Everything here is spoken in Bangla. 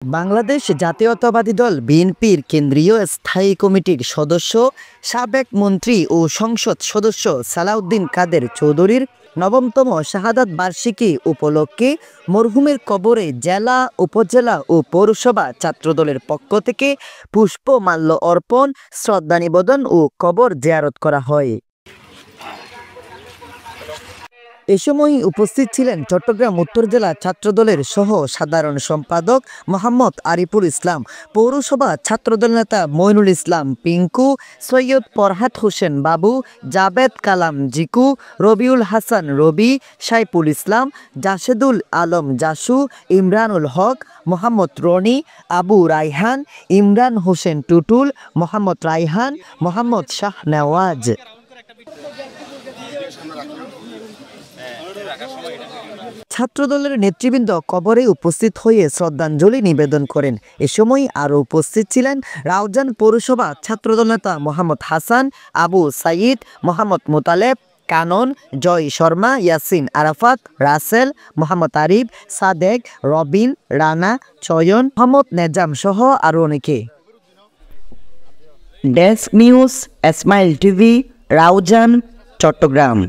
বাংলাদেশ জাতীয়তাবাদী দল বিএনপির কেন্দ্রীয় স্থায়ী কমিটির সদস্য সাবেক মন্ত্রী ও সংসদ সদস্য সালাউদ্দিন কাদের চৌধুরীর নবমতম শাহাদাত বার্ষিকী উপলক্ষে মরহুমের কবরে জেলা, উপজেলা ও পৌরসভা ছাত্রদলের পক্ষ থেকে পুষ্পমাল্য অর্পণ, শ্রদ্ধা নিবেদন ও কবর জিয়ারত করা হয়। এ সময় উপস্থিত ছিলেন চট্টগ্রাম উত্তর জেলা ছাত্রদলের সহ সাধারণ সম্পাদক মোহাম্মদ আরিফুল ইসলাম, পৌরসভা ছাত্রদল নেতা মইনুল ইসলাম পিঙ্কু, সৈয়দ ফরহাদ হোসেন বাবু, জাবেদ কালাম জিকু, রবিউল হাসান রবি, সাইফুল ইসলাম, জাশেদুল আলম জাসু, ইমরানুল হক, মোহাম্মদ রনি, আবু রায়হান, ইমরান হোসেন টুটুল, মোহাম্মদ রায়হান, মোহাম্মদ শাহনেওয়াজ। ছাত্রদলের নেতৃবৃন্দ কবরে উপস্থিত হয়ে শ্রদ্ধাঞ্জলি নিবেদন করেন। এ সময় আরও উপস্থিত ছিলেন রাউজান পৌরসভা ছাত্রদল নেতা মোহাম্মদ হাসান, আবু সাইদ, মোহাম্মদ মোতালেব, কানন, জয় শর্মা, ইয়াসিন আরাফাত, রাসেল, মোহাম্মদ আরিফ, সাদেক, রবিন, রানা, চয়ন, মোহাম্মদ নেজাম সহ আরও অনেকে। Desk news, smile TV, Raozan, Chittagong.